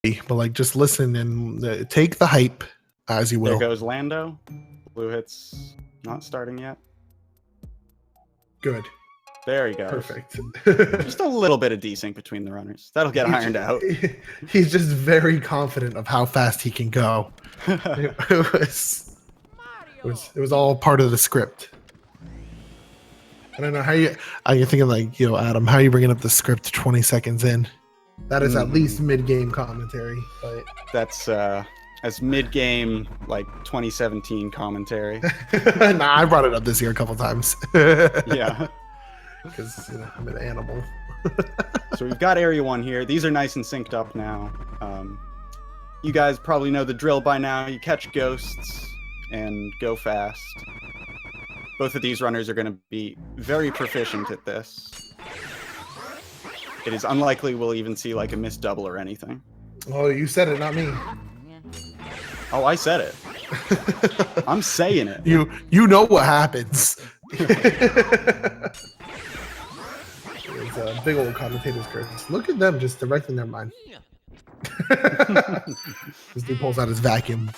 but like just listen and take the hype as you will. There goes Lando. Bluehits not starting yet. Good. There he goes. Perfect. Just a little bit of desync between the runners. That'll get ironed out. He's just very confident of how fast he can go. It was all part of the script. I don't know how you're thinking like, Adam, how are you bringing up the script 20 seconds in? That is at least mid-game commentary. But that's mid-game, like 2017 commentary. Nah, I brought it up this year a couple times. Yeah. Because I'm an animal. So we've got Area 1 here. These are nice and synced up now. You guys probably know the drill by now. You catch ghosts and go fast. Both of these runners are going to be very proficient at this. It is unlikely we'll even see like a missed double or anything. Oh, you said it, not me. Oh, I said it. I'm saying it. You know what happens. It's a big old commentator's curse. Look at them just directing their mind. This dude pulls out his vacuum.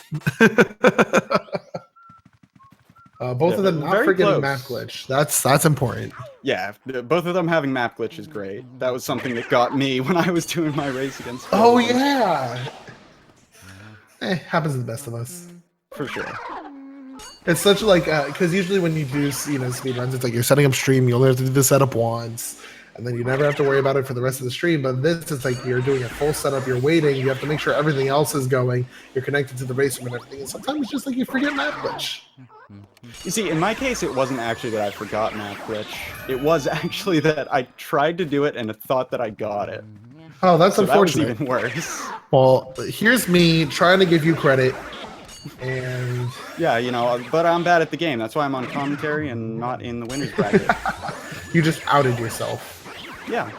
Both of them not forgetting map glitch. That's important. Yeah, both of them having map glitch is great. That was something that got me when I was doing my race against. Oh yeah. Happens to the best of us. For sure. It's such like because usually when you do speed runs, it's like you're setting up stream. You only have to do the setup once, and then you never have to worry about it for the rest of the stream. But this is like you're doing a full setup. You're waiting. You have to make sure everything else is going. You're connected to the race room and everything. And sometimes it's just like you forget map glitch. You see, in my case, it wasn't actually that I forgot map glitch. It was actually that I tried to do it and thought that I got it. Oh, that's unfortunate. That was even worse. Well, here's me trying to give you credit. And yeah, but I'm bad at the game. That's why I'm on commentary and not in the winners bracket. You just outed yourself. Yeah.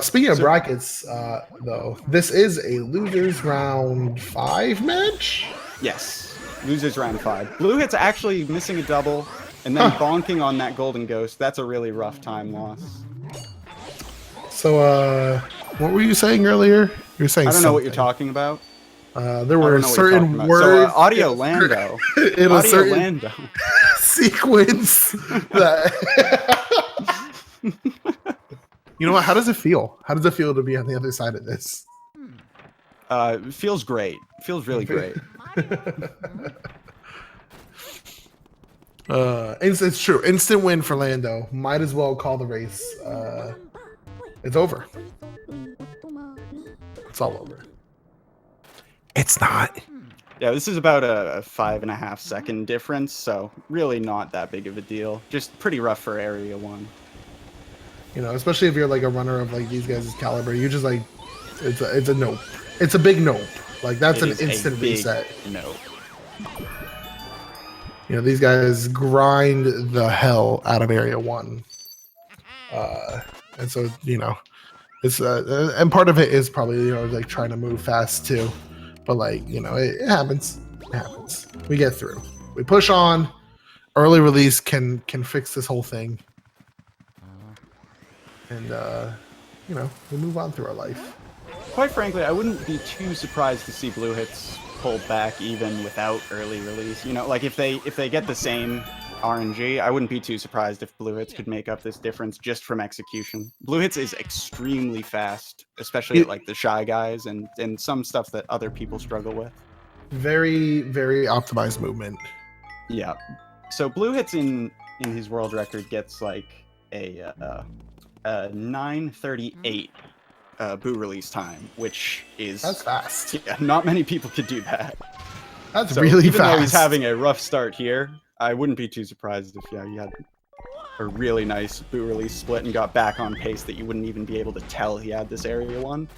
Speaking of brackets, though, this is a losers round 5 match. Yes, losers round 5. Bluehits actually missing a double and then bonking on that golden ghost. That's a really rough time loss. So, what were you saying earlier? You were saying I don't know what you're talking about. There were certain words. So, AudioLando. In a certain sequence that. You know what? How does it feel? How does it feel to be on the other side of this? It feels great. It feels really great. It's true. Instant win for Lando. Might as well call the race. It's over. It's all over. It's not. Yeah, this is about a 5.5 second difference, so really not that big of a deal. Just pretty rough for Area 1. Especially if you're like a runner of like these guys' caliber, you just like it's a nope. It's a big nope. Like that's an instant reset. Nope. These guys grind the hell out of Area 1. And so, it's and part of it is probably, like trying to move fast too. But like, it happens. It happens. We get through. We push on. Early release can fix this whole thing. And we move on through our life. Quite frankly, I wouldn't be too surprised to see Bluehits pull back even without early release. Like if they get the same RNG, I wouldn't be too surprised if Bluehits could make up this difference just from execution. Bluehits is extremely fast, especially at like the shy guys and some stuff that other people struggle with. Very, very optimized movement. Yeah. So Bluehits in his world record gets like a 9:38 boo release time, which is that's fast. Yeah, not many people could do that. That's really even fast. Even though he's having a rough start here, I wouldn't be too surprised if you had a really nice boo release split and got back on pace that you wouldn't even be able to tell he had this Area 1.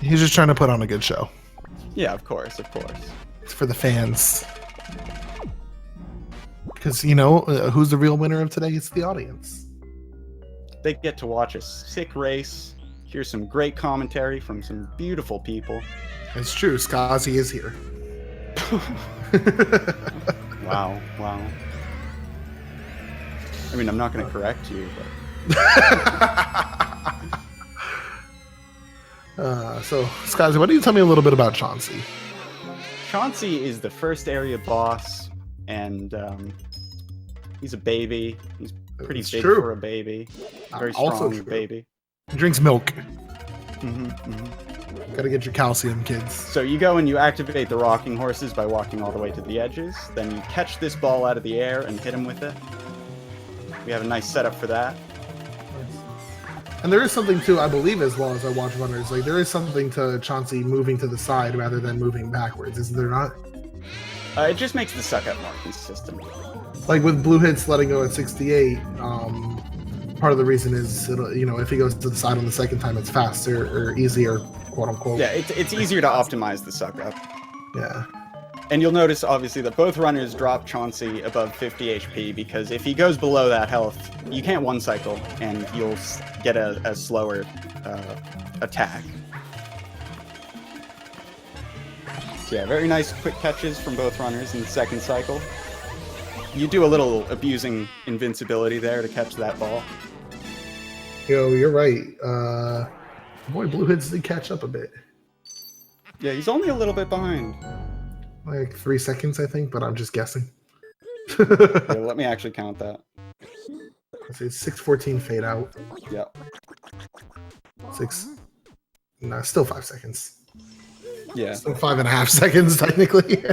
He's just trying to put on a good show. Yeah, of course. It's for the fans. Because, who's the real winner of today? It's the audience. They get to watch a sick race, hear some great commentary from some beautiful people. It's true. Skazi is here. Wow. I mean, I'm not going to correct you, but... So, Skazi, why don't you tell me a little bit about Chauncey? Chauncey is the first area boss, and he's a baby. He's pretty It's big true. for a baby. Very Also strong true. baby. He drinks milk. Mm-hmm. Gotta get your calcium, kids. So you go and you activate the rocking horses by walking all the way to the edges. Then you catch this ball out of the air and hit him with it. We have a nice setup for that. And there is something too, I believe, as well as I watch runners. Like there is something to Chauncey moving to the side rather than moving backwards, isn't there not? It just makes the suck up more consistent. Like with Bluehits letting go at 68, part of the reason is it'll, you know, if he goes to the side on the second time, it's faster or easier, quote unquote. Yeah, it's easier to optimize the suck up. Yeah. And you'll notice, obviously, that both runners drop Chauncey above 50 HP, because if he goes below that health, you can't one cycle, and you'll get a slower attack. So yeah, very nice quick catches from both runners in the second cycle. You do a little abusing invincibility there to catch that ball. Yo, you're right. Boy, Bluehits did catch up a bit. Yeah, he's only a little bit behind. Like 3 seconds, I think, but I'm just guessing. Here, let me actually count that. Let's say 6:14 fade out. Yep. No, still 5 seconds. Yeah. Still 5.5 seconds, technically.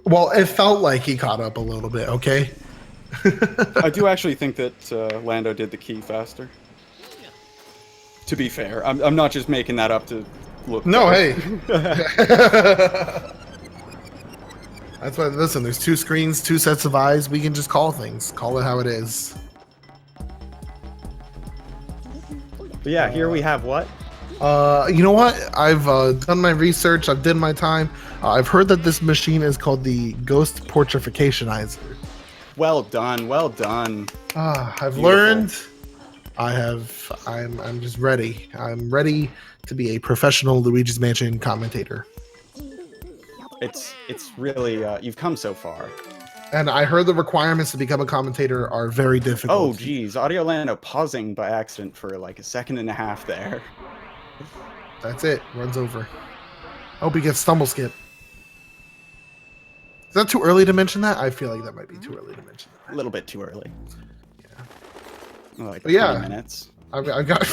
Well, it felt like he caught up a little bit, okay? I do actually think that Lando did the key faster. To be fair, I'm not just making that up to look. No, hey. That's why, listen, there's 2 screens, 2 sets of eyes. We can just call things. Call it how it is. But yeah, here we have what? You know what? I've done my research. I've did my time. I've heard that this machine is called the Ghost Portrificationizer. Well done, well done. I've Beautiful. learned. I'm just ready. I'm ready to be a professional Luigi's Mansion commentator. It's really you've come so far. And I heard the requirements to become a commentator are very difficult. Oh geez, AudioLando pausing by accident for like 1.5 seconds there. That's it. Runs over. I hope he gets stumble skip. Is that too early to mention that? I feel like that might be too early to mention that. A little bit too early. Yeah. Like But yeah. 20 minutes. I got.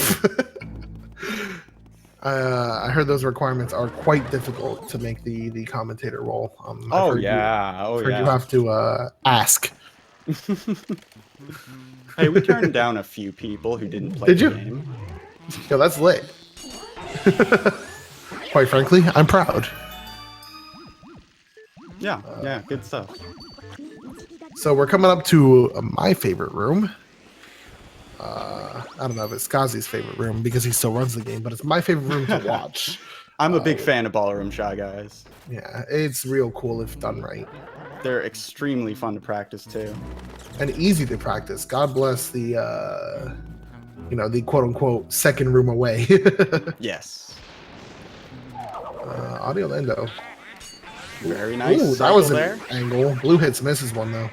I heard those requirements are quite difficult to make the commentator role. Oh yeah, You have to ask. Hey, we turned down a few people who didn't play Did the you? game. Yo, that's lit. Quite frankly, I'm proud. Yeah, yeah, good stuff. So we're coming up to my favorite room. I don't know if it's Skazi's favorite room because he still runs the game, but it's my favorite room to watch. I'm a big fan of Ballroom Shy Guys. Yeah, it's real cool if done right. They're extremely fun to practice too. And easy to practice. God bless the, the quote-unquote second room away. Yes. AudioLando. Very nice. Ooh, that was an there. angle. Bluehits misses one, though.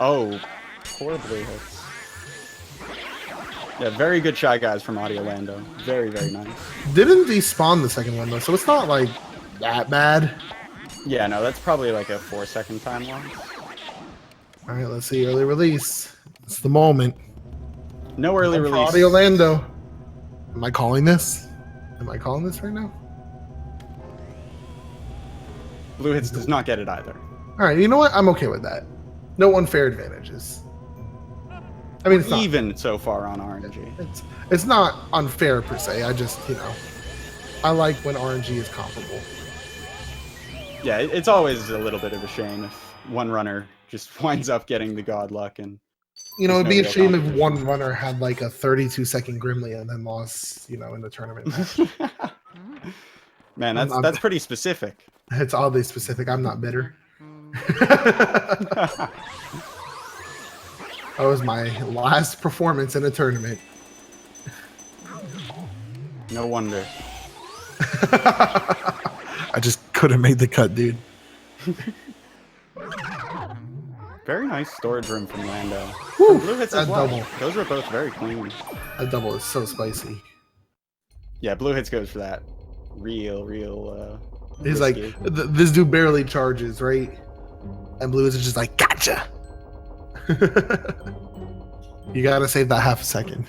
Oh, poor Bluehits. Yeah, very good Shy Guys from AudioLando. Very, very nice. Didn't despawn the second one, though, so it's not, like, that bad. Yeah, no, that's probably like a 4-second time loss. All right, let's see. Early release. It's the moment. No early release. AudioLando. Am I calling this? Am I calling this right now? Bluehits does not get it either. All right, you know what? I'm okay with that. No unfair advantages. I mean, it's not, Even so far on RNG. it's not unfair per se. I just, I like when RNG is comparable. Yeah, it's always a little bit of a shame if one runner just winds up getting the god luck and. It'd be a shame if one runner had like a 32-second Grimly and then lost, in the tournament match. Man, that's pretty specific. It's oddly specific. I'm not bitter. That was my last performance in a tournament. No wonder. I just couldn't make the cut, dude. Very nice storage room from Lando. Whew, Bluehits that as well. double. Those were both very clean. That double is so spicy. Yeah, Bluehits goes for that real He's risky. like, this dude barely charges, right? And Bluehits is just like, gotcha. You gotta save that half a second.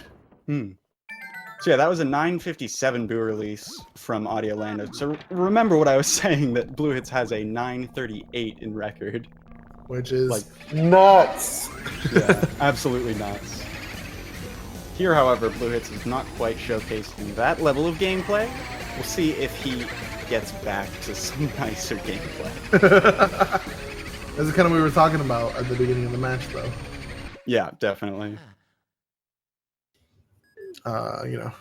So yeah, that was a 957 boo release from AudioLando. So remember what I was saying, that Bluehits has a 938 in record. Which is like nuts. Yeah, absolutely nuts. Here, however, Bluehits is not quite showcasing that level of gameplay. We'll see if he gets back to some nicer gameplay. That's kind of what we were talking about at the beginning of the match, though. Yeah, definitely. You know,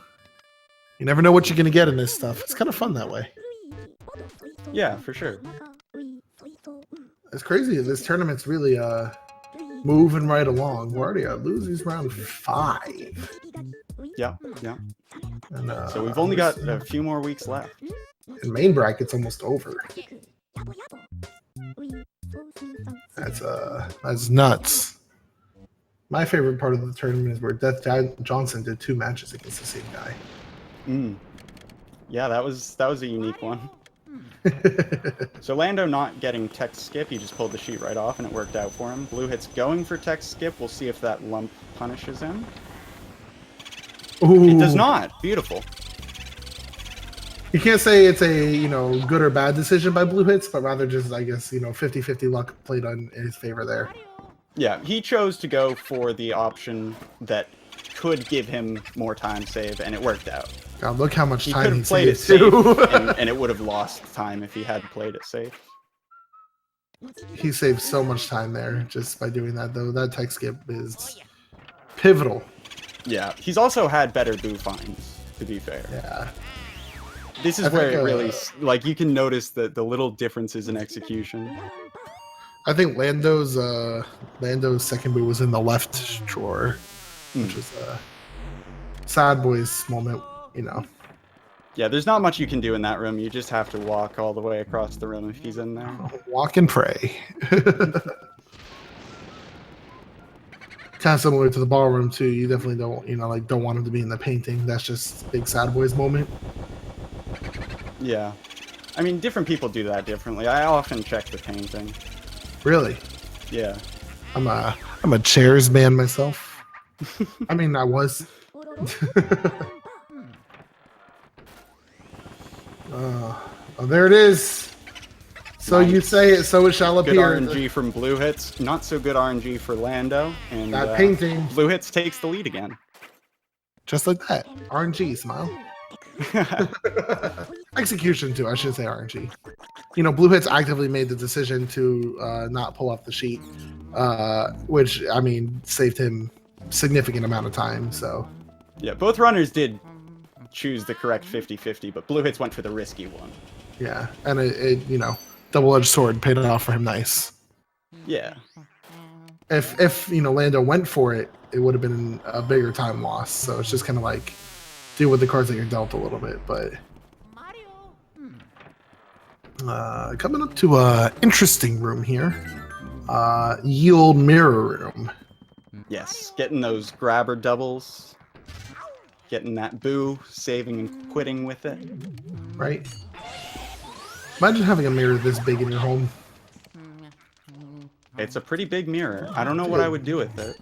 you never know what you're gonna get in this stuff. It's kind of fun that way. Yeah, for sure. It's crazy. This tournament's really moving right along. We're already at losers round 5. Yeah, yeah. And, so we've only got a few more weeks left. And main bracket's almost over. That's nuts. My favorite part of the tournament is where Death Johnson did 2 matches against the same guy. Yeah, that was a unique one. So Lando not getting tech skip, he just pulled the sheet right off and it worked out for him. Bluehits going for tech skip, we'll see if that lump punishes him. Ooh. It does not. Beautiful. You can't say it's a, you know, good or bad decision by Bluehits, but rather just, I guess, you know, 50-50 luck played in his favor there. Yeah, he chose to go for the option that could give him more time save, and it worked out. God, look how much He time could he have played it saved too. safe, and it would have lost time if he hadn't played it safe. He saved so much time there just by doing that, though. That tech skip is pivotal. Yeah, he's also had better boo finds, to be fair. Yeah. This is where it really, like, you can notice the little differences in execution. I think Lando's second boo was in the left drawer, which was a sad boys moment, you know. Yeah, there's not much you can do in that room. You just have to walk all the way across the room if he's in there. Walk and pray. Kind of similar to the ballroom too. You definitely don't, you know, like don't want him to be in the painting. That's just big sad boys moment. Yeah, I mean, different people do that differently. I often check the painting. Really? Yeah. I'm a chairs man myself. I mean, I was. Oh, there it is. So nice. You say it, so it shall appear. Good RNG from Bluehits. Not so good RNG for Lando. And that painting. Bluehits takes the lead again. Just like that. RNG, smile. Execution too, I should say RNG. You know, Bluehits actively made the decision to not pull off the sheet, which, I mean, saved him significant amount of time, so. Yeah, both runners did choose the correct 50-50, but Bluehits went for the risky one. Yeah, and it you know, double-edged sword paid it off for him nice. Yeah. If you know, Lando went for it, it would have been a bigger time loss, so it's just kind of like deal with the cards that you're dealt a little bit, but coming up to a interesting room here, yield mirror room. Yes, getting those grabber doubles, getting that boo, saving and quitting with it. Right. Imagine having a mirror this big in your home. It's a pretty big mirror. I don't know what I would do with it.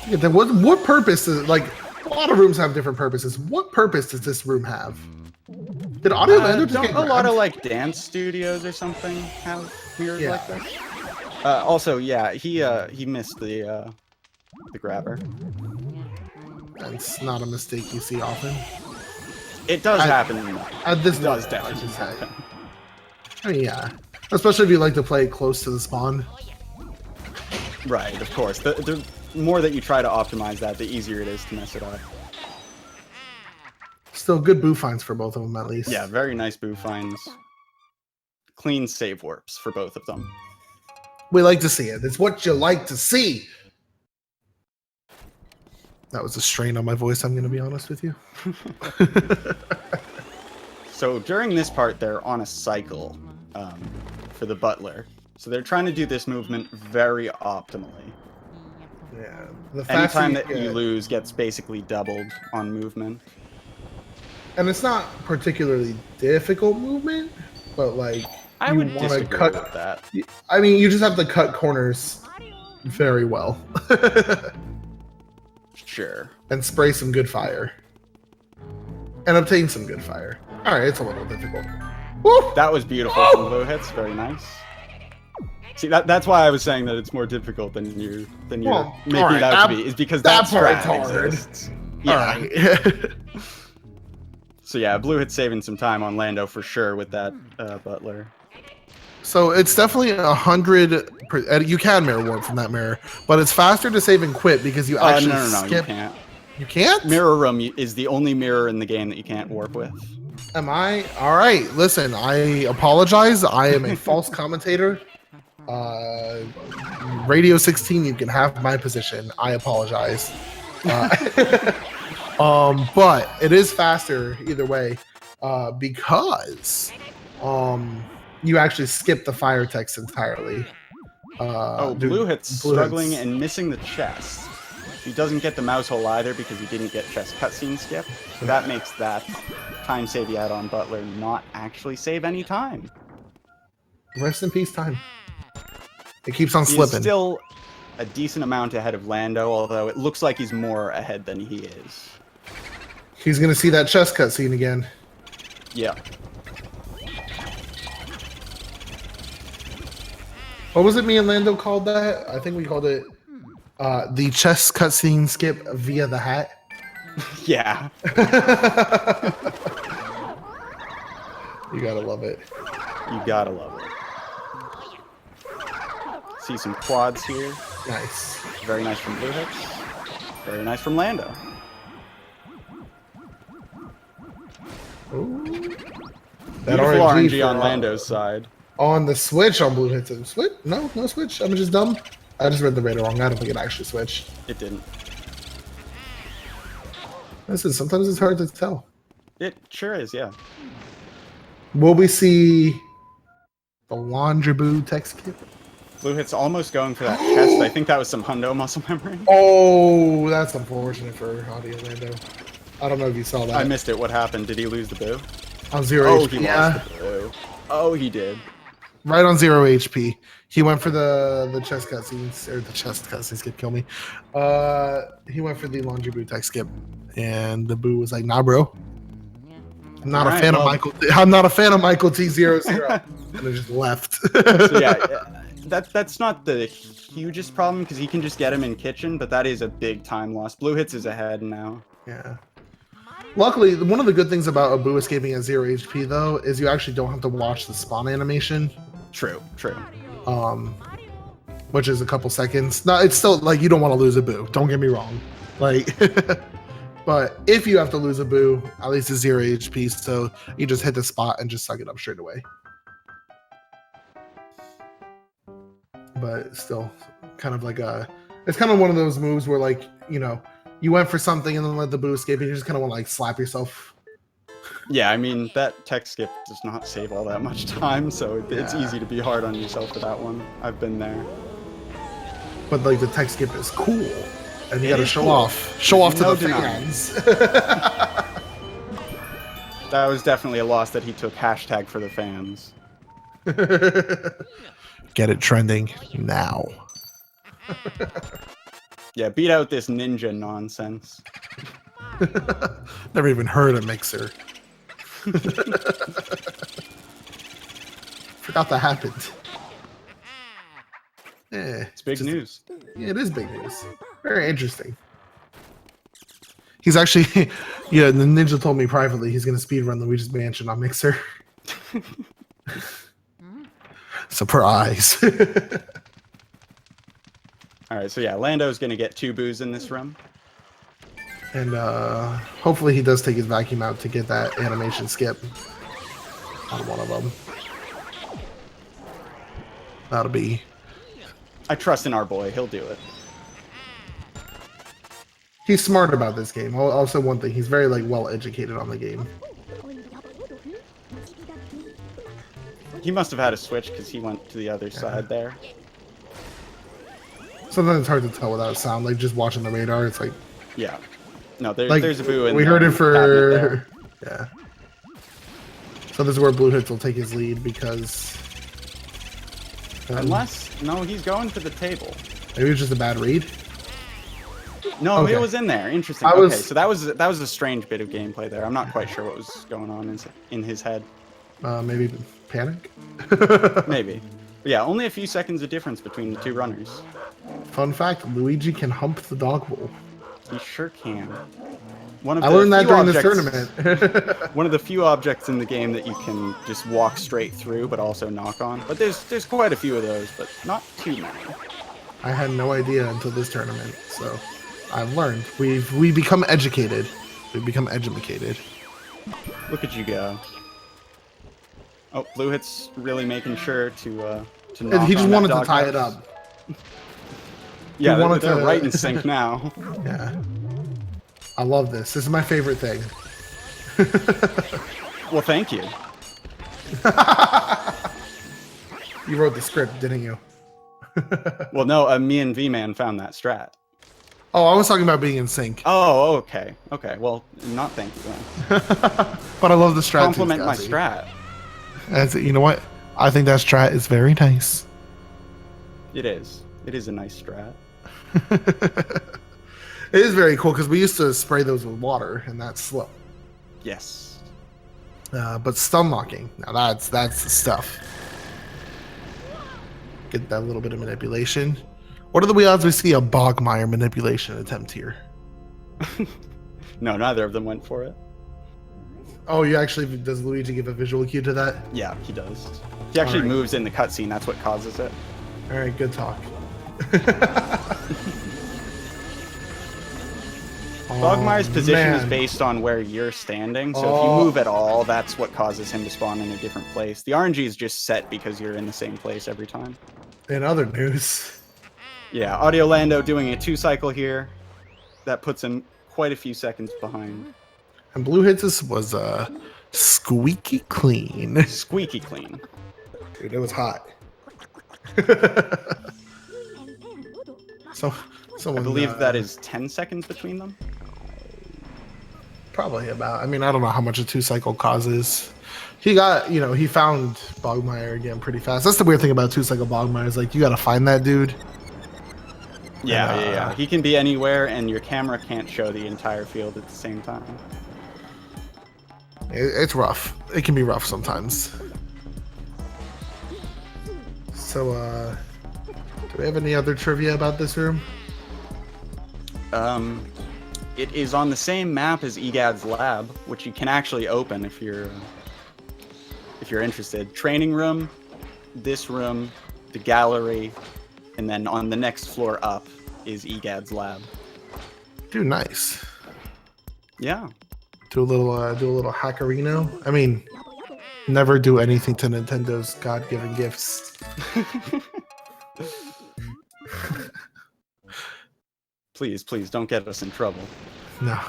Yeah, then what purpose is, like, a lot of rooms have different purposes. What purpose does this room have? Did AudioLando just get a lot of like dance studios or something have mirrors like this? Also, yeah, he missed the grabber. That's not a mistake you see often. It does happen. This does definitely happen. I mean, yeah, especially if you like to play close to the spawn. Right, of course. The more that you try to optimize that, the easier it is to mess it up. Still good boo finds for both of them, at least. Yeah, very nice boo finds. Clean save warps for both of them. We like to see it. It's what you like to see. That was a strain on my voice, I'm going to be honest with you. So during this part, they're on a cycle for the butler. So they're trying to do this movement very optimally. Yeah. Anytime that you lose gets basically doubled on movement. And it's not particularly difficult movement, but like I would disagree with that. I mean, you just have to cut corners very well. Sure. And spray some good fire. And obtain some good fire. All right, it's a little difficult. Woo! That was beautiful from Bluehits. Very nice. See, that's why I was saying that it's more difficult than you're making it out to be, is because that strat exists. Yeah. All right. So yeah, Bluehits saving some time on Lando for sure with that Butler. So it's definitely 100. You can mirror warp from that mirror, but it's faster to save and quit because you actually no, skip. you can't. You can't? Mirror room is the only mirror in the game that you can't warp with. Am I? All right. Listen, I apologize. I am a false commentator. Radio 16, you can have my position. I apologize. But it is faster either way because you actually skip the fire text entirely. Bluehits struggling and missing the chest. He doesn't get the mouse hole either because he didn't get chest cutscene skip. So that makes that time save he had on Butler not actually save any time. Rest in peace, time. It keeps on slipping. He's still a decent amount ahead of Lando, although it looks like he's more ahead than he is. He's gonna see that chest cutscene again. Yeah. What was it me and Lando called that? I think we called it the chest cutscene skip via the hat. Yeah. You gotta love it. You gotta love it. See some quads here. Nice. Very nice from Bluehits. Very nice from Lando. Ooh. That Beautiful RNG on Lando's side. On the switch on Bluehits. Switch? No switch. I'm just dumb. I just read the radar wrong. I don't think it actually switched. It didn't. Listen, sometimes it's hard to tell. It sure is, yeah. Will we see the Laundry text kit? Bluehits almost going for that chest. I think that was some hundo muscle memory. Oh, that's unfortunate for AudioLando. I don't know if you saw that. I missed it. What happened? Did he lose the boo? On 0 HP. He lost the boo. Oh, he did. Right on 0 HP. He went for the chest cutscenes, or the chest cutscenes could kill me. He went for the Laundry Boo tech skip, and the boo was like, "Nah, bro. I'm not a fan of Michael. I'm not a fan of Michael T00." And it just left. So yeah, that's not the hugest problem because he can just get him in kitchen, but that is a big time loss. Bluehits is ahead now. Yeah. Luckily, one of the good things about a boo escaping at 0 HP though is you actually don't have to watch the spawn animation. True. Which is a couple seconds. No, it's still like you don't want to lose a boo. Don't get me wrong. Like, but if you have to lose a boo, at least it's 0 HP, so you just hit the spot and just suck it up straight away. But still, kind of like it's kind of one of those moves where like you went for something and then let the boo escape, and you just kind of want to like slap yourself. Yeah, I mean, that tech skip does not save all that much time, so it's easy to be hard on yourself for that one. I've been there. But like the tech skip is cool, and you got to show off to the fans. That was definitely a loss that he took hashtag for the fans. Get it trending now. Yeah, beat out this ninja nonsense. Never even heard of Mixer. Forgot that happened. It's big news. Yeah, it is big news. Very interesting. He's actually, yeah, the ninja told me privately he's going to speedrun Luigi's Mansion on Mixer. Surprise. Alright, so yeah, Lando's going to get 2 boos in this room. And hopefully he does take his vacuum out to get that animation skip on one of them. That'll be... I trust in our boy. He'll do it. He's smart about this game. Also, one thing, he's very like well educated on the game. He must have had a switch because he went to the other side there. Sometimes it's hard to tell without sound. Like just watching the radar, it's like yeah. No, there's a boo in we heard it for Yeah. So this is where Bluehits will take his lead because... Unless... No, he's going to the table. Maybe it was just a bad read? No, Okay. it was in there. Interesting. Okay, so that was a strange bit of gameplay there. I'm not quite sure what was going on in his head. Maybe panic? Maybe. But yeah, only a few seconds of difference between the two runners. Fun fact, Luigi can hump the dog bowl. He sure can. I learned that during this tournament. One of the few objects in the game that you can just walk straight through, but also knock on. But there's quite a few of those, but not too many. I had no idea until this tournament, so I've learned. We become educated. We become educated. Look at you go. Oh, Bluehits really making sure to knock He just on wanted that to tie doghouse. it up. Yeah, wanted they're to- right in sync now. Yeah. I love this. This is my favorite thing. Well, thank you. You wrote the script, didn't you? Well, no, me and V-Man found that strat. Oh, I was talking about being in sync. Oh, okay. Okay, well, not thank you then. But I love the strat. Compliment my strat. You know what? I think that strat is very nice. It is. It is a nice strat. It is very cool because we used to spray those with water, and that's slow. Yes. But stun locking, now that's the stuff. Get that little bit of manipulation. What are the odds we see a Bogmire manipulation attempt here? No, neither of them went for it. Oh, you actually, does Luigi give a visual cue to that? Yeah, he does. He actually Alright. moves in the cutscene. That's what causes it. All right, good talk. Bogmire's position is man. based on where you're standing, so if you move at all, that's what causes him to spawn in a different place. The RNG is just set because you're in the same place every time. In other news, Yeah, AudioLando doing a 2-cycle here. That puts him quite a few seconds behind. and Bluehits was squeaky clean. Squeaky clean. Dude, it was hot. So, I someone, believe that is 10 seconds between them. probably about. I mean, I don't know how much a 2-cycle causes. He got, he found Bogmire again pretty fast. That's the weird thing about 2-cycle Bogmire is like you got to find that dude. Yeah, And, yeah. He can be anywhere, and your camera can't show the entire field at the same time. It's rough. It can be rough sometimes. So, do we have any other trivia about this room? It is on the same map as EGAD's lab, which you can actually open if you're interested. Training room, this room, the gallery, and then on the next floor up is EGAD's lab. Dude, nice. Yeah. Do a little hackerino. I mean, never do anything to Nintendo's God-given gifts. Please, please don't get us in trouble. No.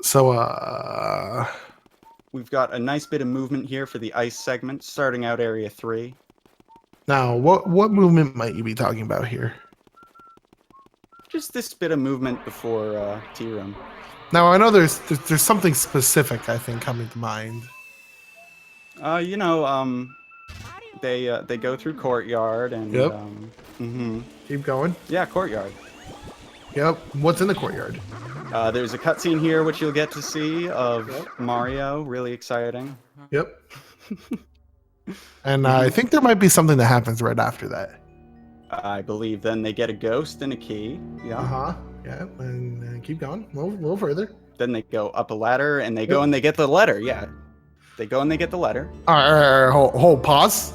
So, We've got a nice bit of movement here for the ice segment, starting out area 3. now what movement might you be talking about here? Just this bit of movement before tea room. Now I know there's something specific I think coming to mind. They go through courtyard and Yep. Keep going. Yeah, courtyard. Yep. What's in the courtyard? There's a cutscene here which you'll get to see of Yep. Mario. Really exciting. Yep. And I think there might be something that happens right after that. I believe then they get a ghost and a key. Yeah. Yeah. And keep going. A little further. Then they go up a ladder and they go and they get the letter. Yeah. They go and they get the letter. All right. Hold. Pause.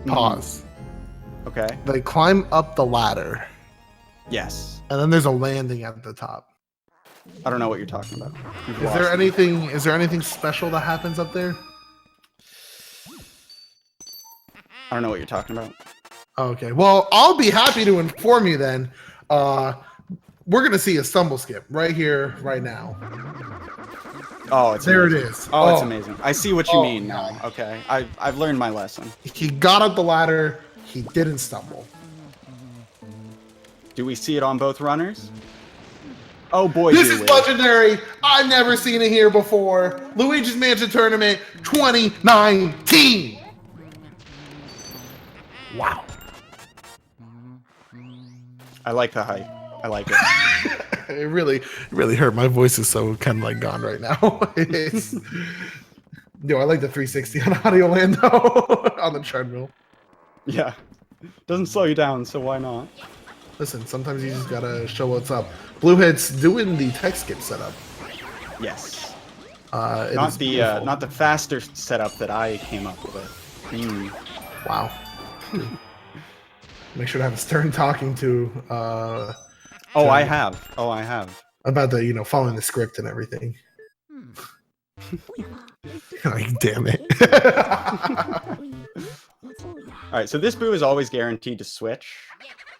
Pause. Okay. They climb up the ladder, Yes. and then there's a landing at the top. I don't know what you're talking about. You've Is lost there me. anything special that happens up there? I don't know what you're talking about. Okay. Well, I'll be happy to inform you then. We're gonna see a stumble skip right here, right now. Oh, it's There amazing. it is. Oh, it's amazing. I see what you Oh, mean now. Okay. I've learned my lesson. He got up the ladder. He didn't stumble. Do we see it on both runners? Oh boy, This do is we. legendary. I've never seen it here before. Luigi's Mansion Tournament 2019. Wow. I like the hype. I like it. It really hurt. My voice is so kind of like gone right now. Yo, I like the 360 on AudioLando on the treadmill. Yeah. Doesn't slow you down, so why not? Listen, sometimes you just gotta show what's up. Bluehits doing the tech skip setup. Yes. It Not is the beautiful. not the faster setup that I came up with. Wow. Make sure to have a stern talking to. Oh, I have. Oh, I have. About the following the script and everything. Like, damn it. All right, so this boo is always guaranteed to switch.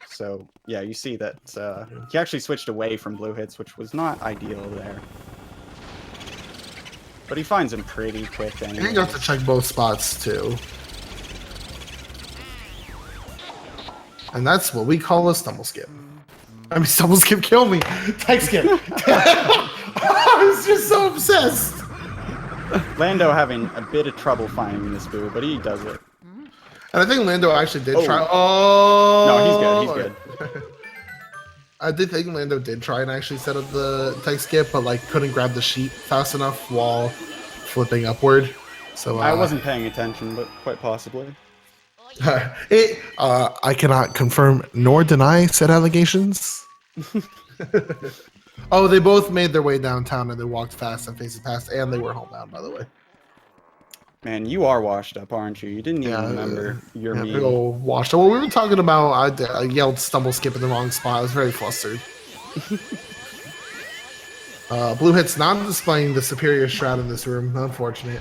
So yeah, you see that he actually switched away from Bluehits, which was not ideal there. But he finds him pretty quick anyway. And you have to check both spots too. And that's what we call a stumble skip. I mean, stumble skip, kill me. Tech skip. I was just so obsessed. Lando having a bit of trouble finding this boo, but he does it. And I think Lando actually did try. Oh, no, he's good. He's good. I did think Lando did try and actually set up the tech skip, but like couldn't grab the sheet fast enough while flipping upward. So I wasn't paying attention, but quite possibly. I cannot confirm nor deny said allegations. Oh, they both made their way downtown and they walked fast and faces past, and they were homebound, by the way. Man, you are washed up, aren't you? You didn't even remember your big meme. old washed up. Well, we were talking about I yelled stumble skip in the wrong spot. I was very flustered. Bluehits not displaying the superior shroud in this room. Unfortunate.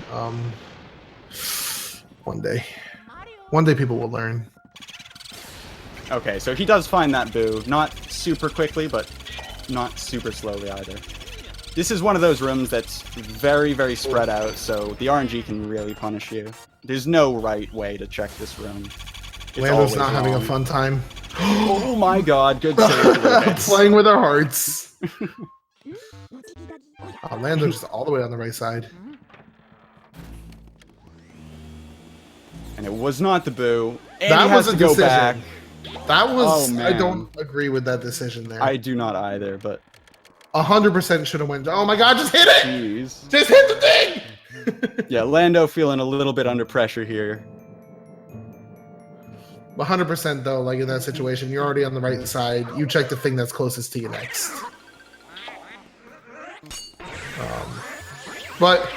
One day people will learn. Okay, so he does find that boo. Not super quickly, but not super slowly either. This is one of those rooms that's very, very spread out, so the RNG can really punish you. There's no right way to check this room. It's Lando's not wrong. having a fun time. Oh my god, good save. Playing with our hearts. Lando's just all the way on the right side. And it was not the boo. And That he has was a to go decision. back. That was. Oh, man. I don't agree with that decision there. I do not either, but 100% should have went. Oh my god! Just hit it! jeez. Just hit the thing! Yeah, Lando feeling a little bit under pressure here. 100% though, like in that situation, you're already on the right side. You check the thing that's closest to you next. But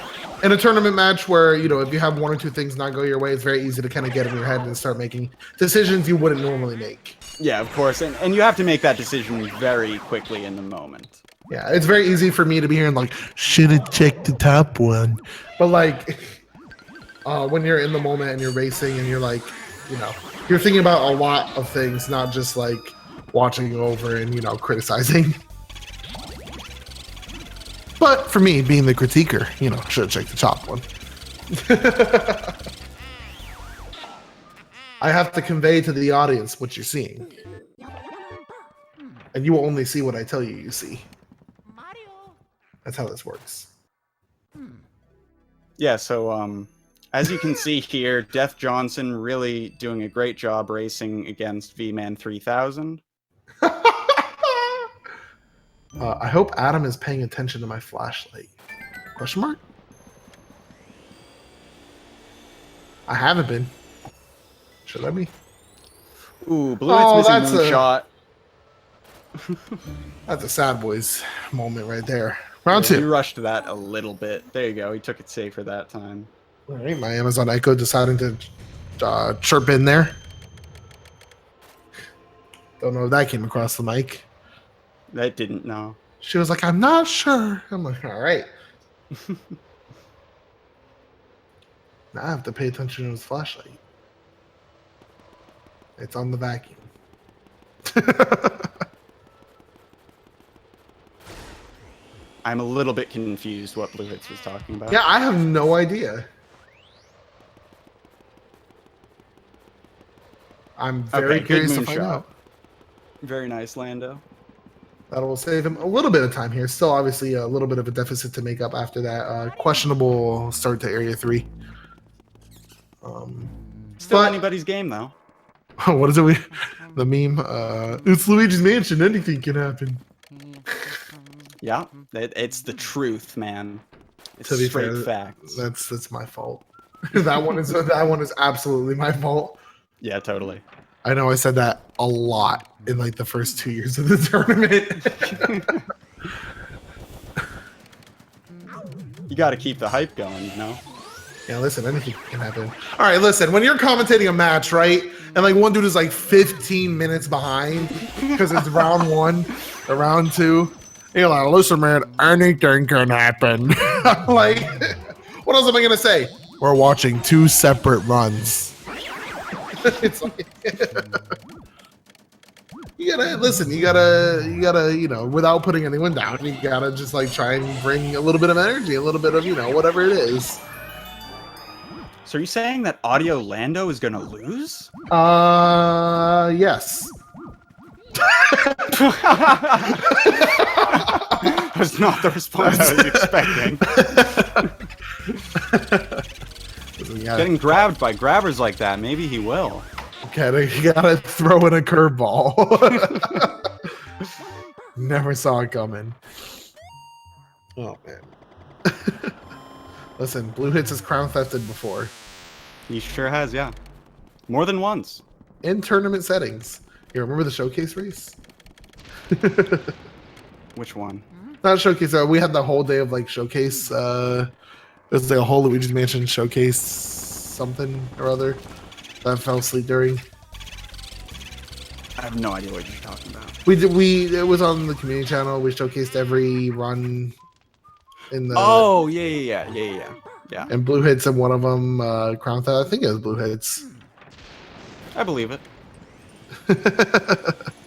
in a tournament match where, if you have one or two things not go your way, it's very easy to kind of get in your head and start making decisions you wouldn't normally make. Yeah, of course. And you have to make that decision very quickly in the moment. Yeah, it's very easy for me to be hearing like, should have checked the top one. But like, when you're in the moment and you're racing and you're like, you're thinking about a lot of things, not just like watching over and, criticizing. But for me, being the critiquer, should have checked the top one. I have to convey to the audience what you're seeing. And you will only see what I tell you see. That's how this works. Yeah, so as you can see here, Death Johnson really doing a great job racing against V-Man 3000. I hope Adam is paying attention to my flashlight. Question mark? I haven't been. Should I be? Ooh, Bluehits missing moonshot. That's a sad boys moment right there. Round two. He rushed that a little bit. There you go. He took it safer that time. All right, my Amazon Echo deciding to chirp in there. Don't know if that came across the mic. That didn't, no. She was like, I'm not sure. I'm like, all right. Now I have to pay attention to his flashlight. It's on the vacuum. I'm a little bit confused what Bluehits was talking about. Yeah, I have no idea. I'm very curious to find out. Very nice, Lando. That will save him a little bit of time here. Still, obviously, a little bit of a deficit to make up after that questionable start to Area 3. Still anybody's game, though. What is it? The meme? It's Luigi's Mansion. Anything can happen. Yeah, it's the truth, man. It's To be straight fair, facts. that's my fault. that one is absolutely my fault. Yeah, totally. I know I said that a lot in like the first 2 years of the tournament. You got to keep the hype going, you know? Yeah, listen, anything can happen. All right, listen, when you're commentating a match, right, and like one dude is like 15 minutes behind because it's round 1 or round 2, you're like, listen, man, anything can happen. Like, what else am I gonna say? We're watching 2 separate runs. It's like, you gotta listen. You gotta, you know, without putting anyone down, you gotta just like try and bring a little bit of energy, a little bit of, you know, whatever it is. So are you saying that AudioLando is gonna lose? Yes. That's not the response I was expecting. Getting grabbed by grabbers like that, maybe he will. Okay, you gotta throw in a curveball. Never saw it coming. Oh man. Listen, Bluehits has crown thefted before. He sure has, yeah. More than once. In tournament settings. You remember the showcase race? Which one? Not showcase. We had the whole day of like showcase. It was like a whole Luigi's Mansion showcase something or other that I fell asleep during. I have no idea what you're talking about. It was on the community channel. We showcased every run in the. Oh yeah. And Bluehits and one of them crown theft. I think it was Bluehits. I believe it.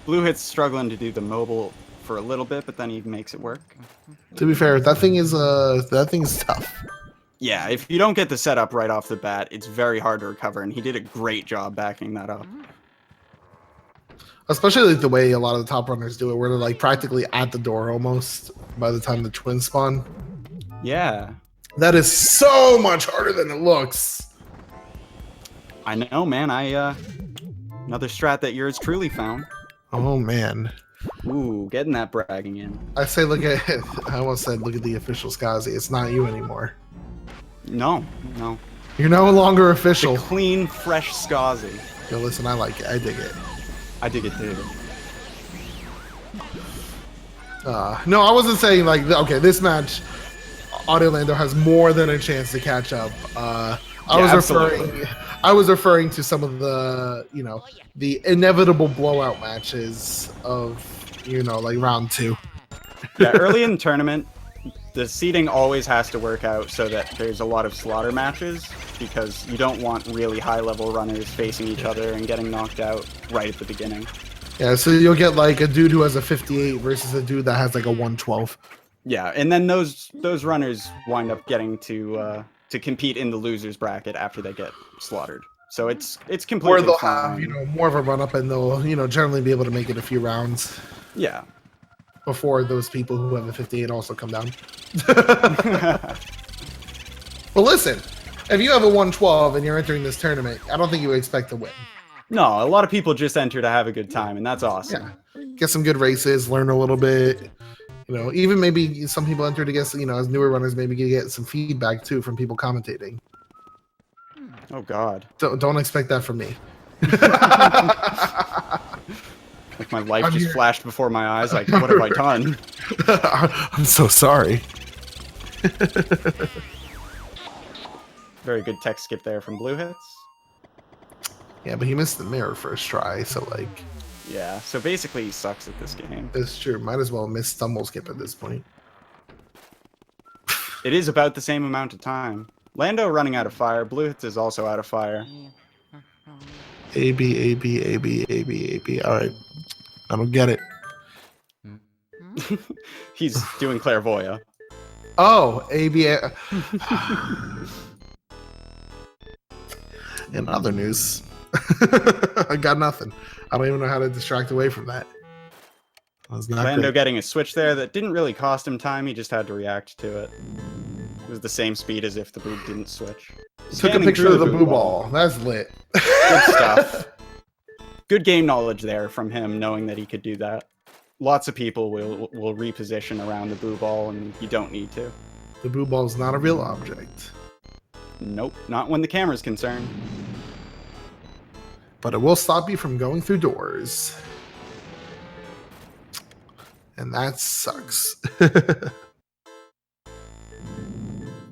Bluehits struggling to do the mobile for a little bit, but then he makes it work. To be fair, that thing is tough. Yeah, if you don't get the setup right off the bat, it's very hard to recover, and he did a great job backing that up. Especially like the way a lot of the top runners do it, where they're like practically at the door almost by the time the twins spawn. Yeah. That is so much harder than it looks. I know, man. Another strat that yours truly found. Oh man. Ooh, getting that bragging in. I say I almost said look at the official Skazi. It's not you anymore. No. You're no longer official. The clean, fresh Skazi. Yo, listen, I like it. I dig it. I dig it too. No, I wasn't saying like, okay, this match, AudioLando has more than a chance to catch up. I was referring to some of the, you know, the inevitable blowout matches of, you know, like round 2. Yeah, early in the tournament, the seeding always has to work out so that there's a lot of slaughter matches, because you don't want really high-level runners facing each other and getting knocked out right at the beginning. Yeah, so you'll get like a dude who has a 58 versus a dude that has like a 112. Yeah, and then those runners wind up getting to compete in the losers bracket after they get slaughtered. So it's completely Or they'll fine. have, you know, more of a run up, and they'll, you know, generally be able to make it a few rounds. Yeah. Before those people who have a 58 also come down. Well, listen, if you have a 112 and you're entering this tournament, I don't think you would expect to win. No, a lot of people just enter to have a good time, and that's awesome. Yeah. Get some good races, learn a little bit. You know, even maybe some people enter to get, you know, as newer runners, maybe get some feedback too from people commentating. Oh God! Don't expect that from me. Like my life just flashed before my eyes. Like, what have I done? I'm so sorry. Very good tech skip there from Bluehits. Yeah, but he missed the mirror first try, so like. Yeah, so basically he sucks at this game. It's true. Might as well miss stumble skip at this point. It is about the same amount of time. Lando running out of fire. Bluehits is also out of fire. A, B, A, B, A, B, A, B, A, B. All right. I don't get it. He's doing clairvoyant. Oh, A, B, A. In other news, I got nothing. I don't even know how to distract away from that. was not Lando great. getting a switch there that didn't really cost him time. He just had to react to it. It was the same speed as if the boob didn't switch. Took a Scanning picture through of the boo ball. That's lit. Good stuff. Good game knowledge there from him, knowing that he could do that. Lots of people will reposition around the boo ball, and you don't need to. The boo ball is not a real object. Nope, not when the camera's concerned. But it will stop you from going through doors. And that sucks.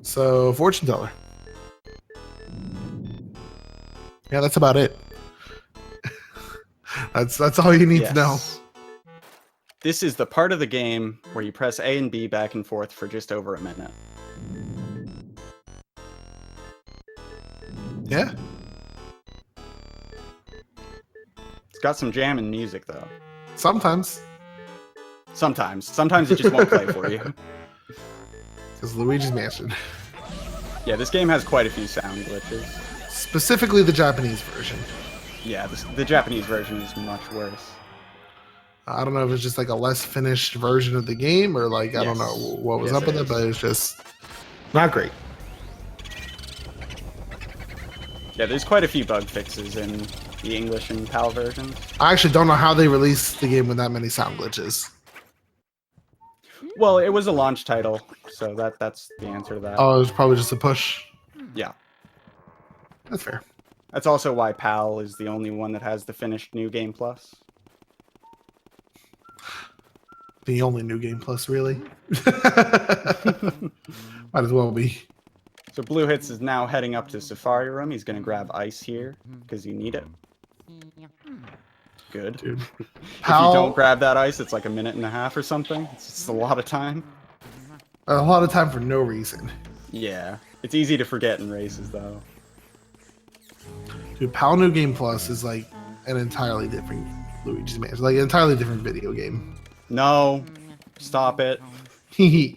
So, fortune teller. Yeah, that's about it. That's all you need to know. This is the part of the game where you press A and B back and forth for just over a minute. Yeah. It's got some jamming music, though. Sometimes. Sometimes it just won't play for you. Because Luigi's Mansion. Yeah, this game has quite a few sound glitches. Specifically the Japanese version. Yeah, the Japanese version is much worse. I don't know if it's just like a less finished version of the game or like, I don't know what was up with it, but it's just not great. Yeah, there's quite a few bug fixes in the English and PAL versions. I actually don't know how they released the game with that many sound glitches. Well, it was a launch title, so that's the answer to that. Oh, it was probably just a push. Yeah. That's fair. That's also why PAL is the only one that has the finished New Game Plus. The only New Game Plus, really? Might as well be. So Bluehits is now heading up to Safari Room. He's going to grab ice here, because you need it. Good. Dude. If you don't grab that ice, it's like a minute and a half or something. It's just a lot of time. A lot of time for no reason. Yeah. It's easy to forget in races, though. Dude, PAL New Game Plus is like an entirely different Luigi's Mansion. Like an entirely different video game. No. Stop it. I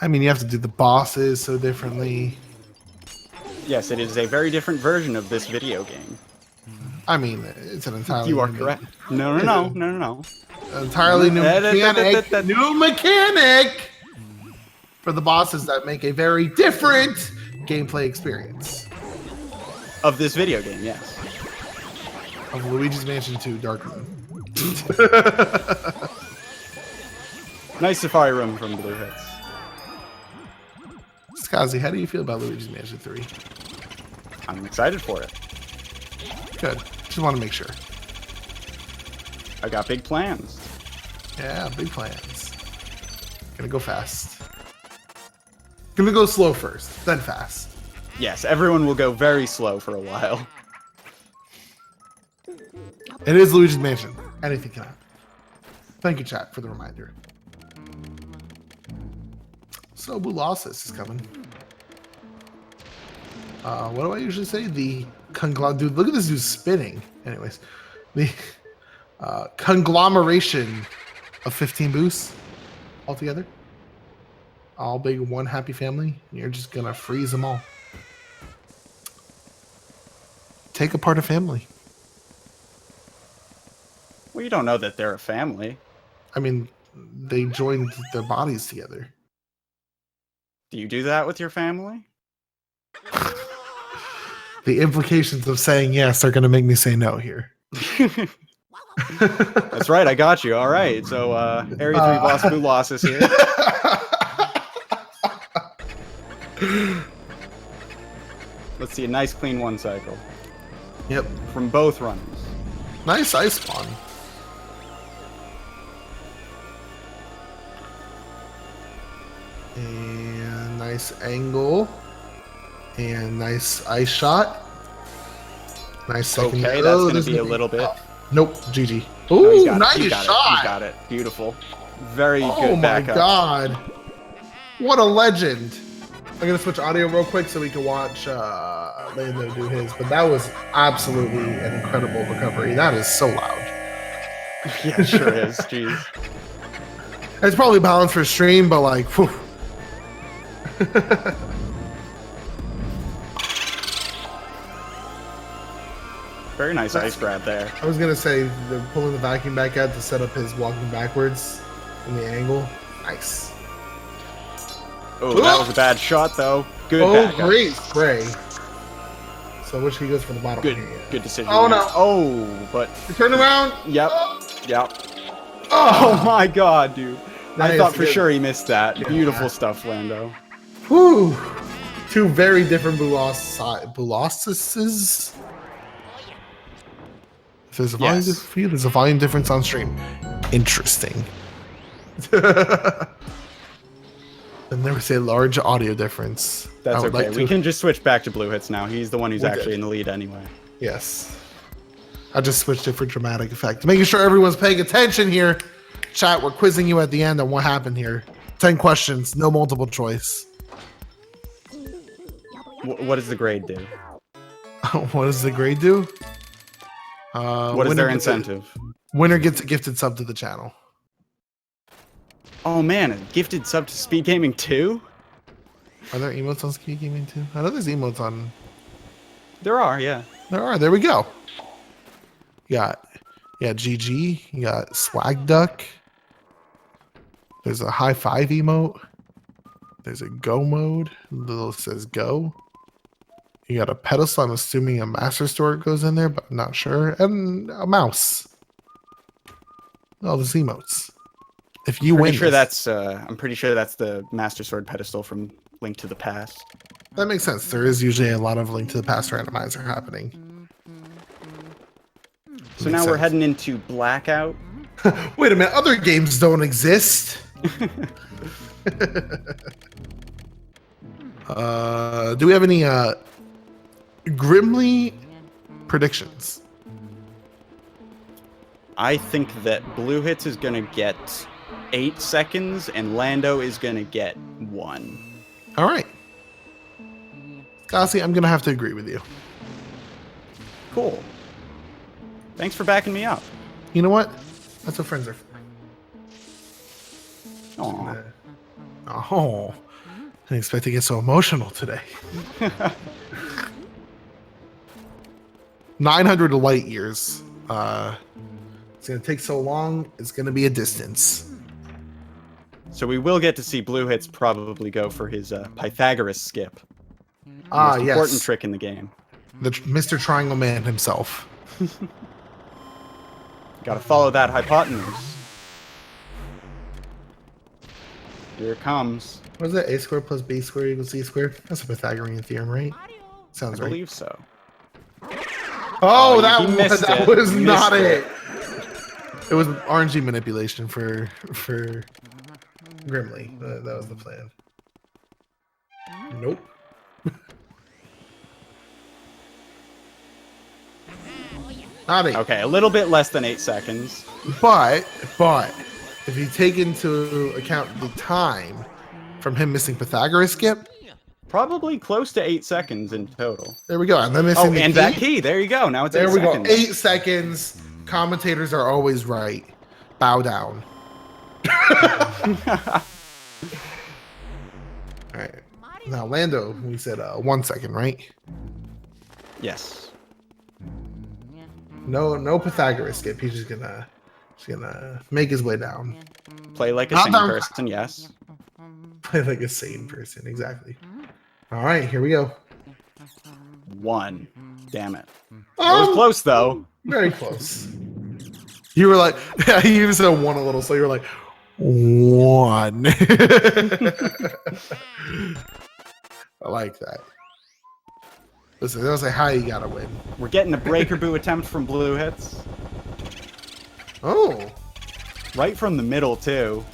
mean, you have to do the bosses so differently. Yes, it is a very different version of this video game. I mean, it's an entirely You are new correct. No. Entirely new mechanic. New mechanic for the bosses that make a very different gameplay experience. Of this video game, yes. Of Luigi's Mansion 2 Dark Room. Nice Safari Room from Bluehits. Skazi, how do you feel about Luigi's Mansion 3? I'm excited for it. Good. Just want to make sure. I got big plans. Yeah, big plans. Gonna go fast. Gonna go slow first, then fast. Yes, everyone will go very slow for a while. It is Luigi's Mansion. Anything can happen. Thank you, chat, for the reminder. So, Bluehits is coming. What do I usually say? The dude, look at this dude spinning. Anyways, the conglomeration of 15 boosts altogether. All big, one happy family. You're just gonna freeze them all. Take apart a family. Well, you don't know that they're a family. I mean, they joined their bodies together. Do you do that with your family? The implications of saying yes are going to make me say no here. That's right, I got you. All right, so Area 3 boss Bluehits is here. Let's see, a nice clean one cycle. Yep. From both runners. Nice ice spawn. And nice angle. And nice ice shot. Nice second. Okay, that's going to be a little bit. Nope, GG. No, Ooh, nice shot. He got it. Beautiful. Very good Oh my backup. god. What a legend. I'm going to switch audio real quick so we can watch Lando do his. But that was absolutely an incredible recovery. That is so loud. Yeah, it sure is. Jeez. It's probably balanced for stream, but like, whew. Very nice ice grab there. I was gonna say they're pulling the vacuum back out to set up his walking backwards in the angle. Nice. Oh, that was a bad shot though. Good. Oh, great spray. So which he goes for the bottom. Good decision. Oh there. no. Oh, but Turn around. Yep. Yep. Oh my God, dude. That I thought is for good. sure he missed that. Beautiful stuff, Lando. Whew. Two very different Bulosses. If there's a volume difference for you, there's a volume difference on stream. Interesting. And there was a large audio difference. That's okay. We can just switch back to Bluehits now. He's the one who's actually in the lead anyway. Yes. I just switched it for dramatic effect. Making sure everyone's paying attention here. Chat, we're quizzing you at the end on what happened here. 10 questions, no multiple choice. What does the grade do? What does the grade do? What is their incentive? Winner gets a gifted sub to the channel. Oh man, a gifted sub to SpeedGaming 2? Are there emotes on SpeedGaming too? I know there's emotes on. There are, yeah. There are. There we go. You got GG. You got Swag Duck. There's a high five emote. There's a go mode. Little says go. You got a pedestal. I'm assuming a master sword goes in there, but I'm not sure. And a mouse. All the emotes. If you win, I'm pretty sure that's the Master Sword pedestal from Link to the Past. That makes sense. There is usually a lot of Link to the Past randomizer happening. So now we're heading into Blackout. Wait a minute. Other games don't exist. Do we have any Grimly predictions? I think that Bluehits is going to get 8 seconds and Lando is going to get 1. All right. Gossi, I'm going to have to agree with you. Cool. Thanks for backing me up. You know what? That's what friends are for. Aww. Oh, I didn't expect to get so emotional today. 900 light years. It's going to take so long. It's going to be a distance. So we will get to see Bluehits probably go for his Pythagoras skip. Yes. Important trick in the game. The Mr. Triangle Man himself. Gotta follow that hypotenuse. Here it comes. What is that? A squared plus B squared equals C squared? That's a Pythagorean theorem, right? Sounds right. I believe so. Oh, that was not it. It was RNG manipulation for Grimly. That was the plan. Nope. Not 8. Okay, a little bit less than 8 seconds. But if you take into account the time from him missing Pythagoras skip, probably close to 8 seconds in total. There we go. And then missing the and key. that key. There you go. Now it's 8 there we seconds. go. 8 seconds. Commentators are always right. Bow down. All right. Now Lando, we said 1 second, right? Yes. No Pythagoras skip. He's just gonna make his way down. Play like a sane person, yes. Play like a sane person, exactly. All right, here we go. 1. Damn it. That was close though. Very close. You were like, yeah, you even said 1 a little, so you were like 1. I like that. Listen, that was like how you gotta win. We're getting a breaker boo attempt from Bluehits. Oh. Right from the middle, too.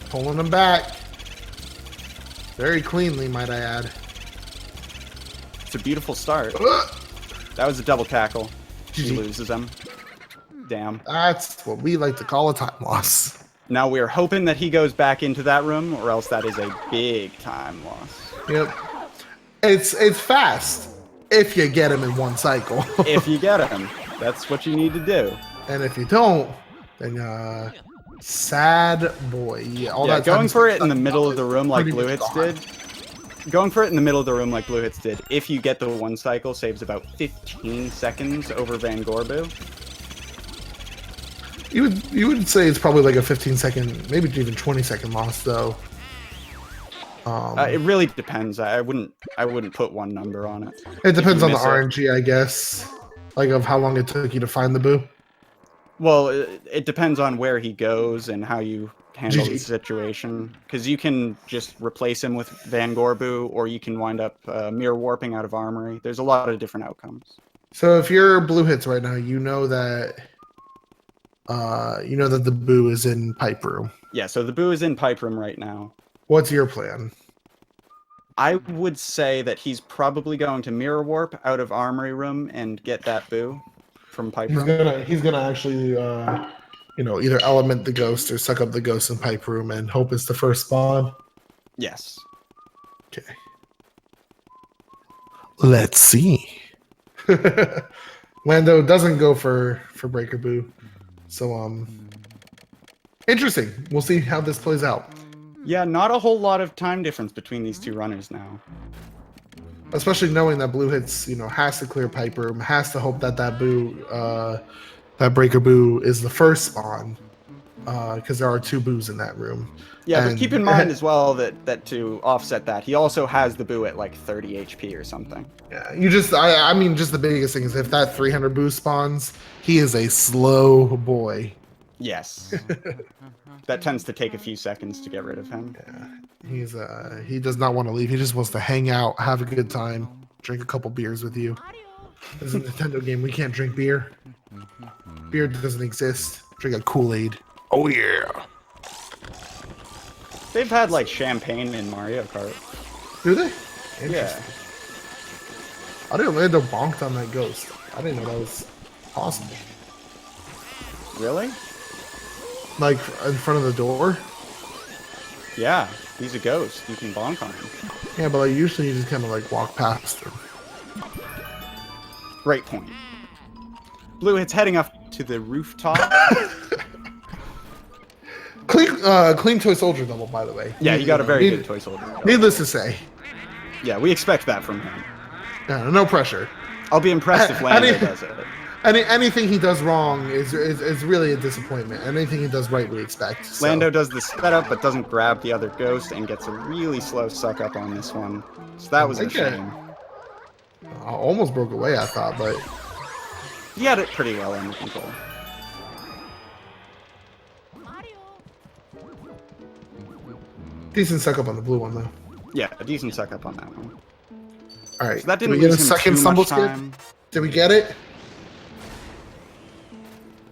Pulling him back. Very cleanly, might I add. It's a beautiful start. That was a double cackle. He loses him. Damn. That's what we like to call a time loss. Now we're hoping that he goes back into that room, or else that is a big time loss. Yep. It's fast if you get him in 1 cycle. If you get him, that's what you need to do. And if you don't, then sad boy. Yeah, all that going for it in the middle of the room like Bluehits did. Going for it in the middle of the room like Bluehits did, if you get the one cycle, saves about 15 seconds over Van Gorbu. You would say it's probably like a 15-second, maybe even 20-second loss though. It really depends. I wouldn't put one number on it. It depends on the RNG, I guess, like of how long it took you to find the boo. Well, it depends on where he goes and how you handle the situation. Because you can just replace him with Van Gorbu, or you can wind up mirror warping out of Armory. There's a lot of different outcomes. So if you're Bluehits right now, you know that the boo is in Pipe Room. Yeah, so the boo is in Pipe Room right now. What's your plan? I would say that he's probably going to mirror warp out of Armory Room and get that boo from Pipe Room. He's gonna actually either element the ghost or suck up the ghost in Pipe Room and hope it's the first spawn. Yes. Okay. Let's see. Lando doesn't go for Breaker Boo. So interesting. We'll see how this plays out. Yeah, not a whole lot of time difference between these two runners now. Especially knowing that Bluehits, has to clear Pipe Room, has to hope that boo, that Breaker Boo is the first spawn, because there are 2 boos in that room. Yeah, but keep in mind as well that to offset that, he also has the boo at like 30 HP or something. Yeah, I mean, just the biggest thing is if that 300 boo spawns, he is a slow boy. Yes. That tends to take a few seconds to get rid of him. Yeah, he does not want to leave. He just wants to hang out, have a good time, drink a couple beers with you. This is a Nintendo game. We can't drink beer. Beer doesn't exist. Drink a Kool-Aid. Oh yeah. They've had like champagne in Mario Kart. Do they? Yeah. AudioLando bonked on that ghost. I didn't know that was possible. Really? Like in front of the door? Yeah, he's a ghost. You can bonk on him. Yeah, but like usually you just kind of like walk past him. Great point. Bluehits heading up to the rooftop. Clean toy soldier double, by the way. Yeah, he got a very good toy soldier double. Needless to say. Yeah, we expect that from him. Yeah, no pressure. I'll be impressed if Lando does it. Anything he does wrong is really a disappointment. Anything he does right, we expect. So. Lando does the setup, but doesn't grab the other ghost and gets a really slow suck up on this one. So that was a shame. I almost broke away, I thought, but he had it pretty well under control. Decent suck up on the blue one, though. Yeah, a decent suck up on that one. All right, so that didn't did we get lose a him second too stumble much skip? time. Did we get it?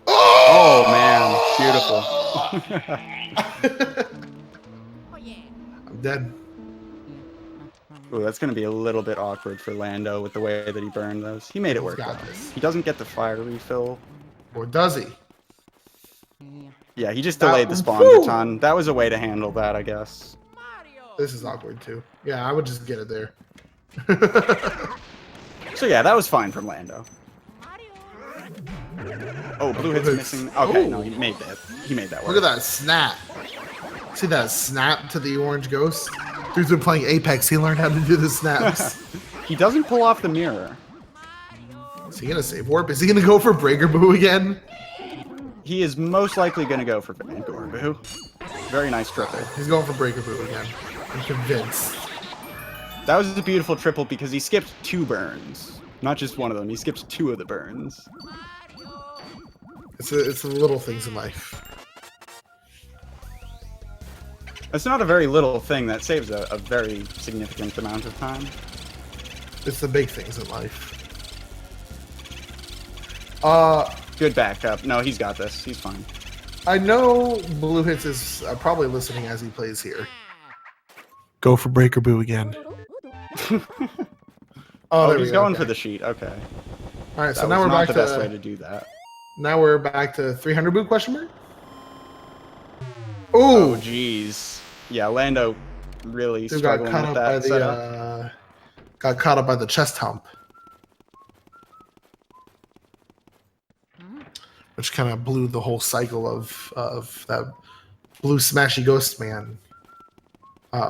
Oh man, beautiful. I'm dead. Ooh, that's going to be a little bit awkward for Lando with the way that he burned those. He made it work. He doesn't get the fire refill. Or does he? Yeah, he just delayed the spawns a ton. That was a way to handle that, I guess. This is awkward too. Yeah, I would just get it there. So yeah, that was fine from Lando. Oh, Bluehits missing. Okay, no, he made that. He made that work. Look at that snap. See that snap to the orange ghost? Dude's been playing Apex. He learned how to do the snaps. He doesn't pull off the mirror. Is he gonna save warp? Is he gonna go for Breaker Boo again? He is most likely gonna go for Van Gorbu. Very nice triple. He's going for Breaker Boo again. I'm convinced. That was a beautiful triple because he skipped 2 burns. Not just one of them. He skipped 2 of the burns. It's the little things in life. It's not a very little thing. That saves a very significant amount of time. It's the big things in life. Good backup. No, he's got this. He's fine. I know Bluehits is probably listening as he plays here. Go for Breaker Boo again. Oh, he's going for the sheet. Okay. All right, so now we're back to the best way to do that. Now we're back to 300 Boo question mark. Ooh. Oh, jeez. Yeah, Lando really struggling with that setup. Got caught up by the chest hump. Which kind of blew the whole cycle of that blue smashy ghost man.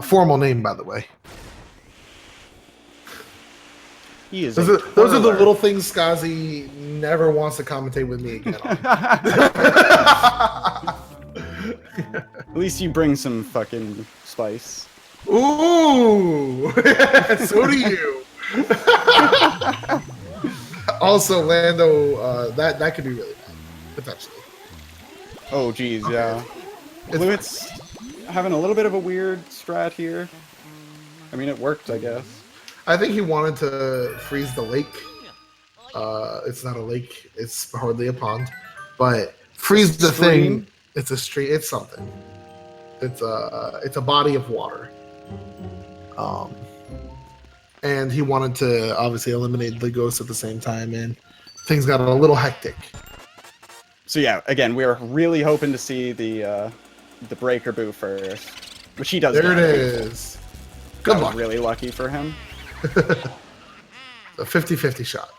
Formal name, by the way. He is. Those are the little things Skazi never wants to commentate with me again on. At least you bring some fucking spice. Ooh, so do you. Also, Lando, that could be really bad, potentially. Oh, geez, yeah. Bluehits having a little bit of a weird strat here. I mean, it worked, I guess. I think he wanted to freeze the lake. It's not a lake; it's hardly a pond. But freeze the thing. It's a stream. It's something. It's a body of water. And he wanted to obviously eliminate the ghost at the same time, and things got a little hectic. So yeah, again, we were really hoping to see the breaker boo first, which he does. There it is. Good luck. Really lucky for him. A 50-50 shot.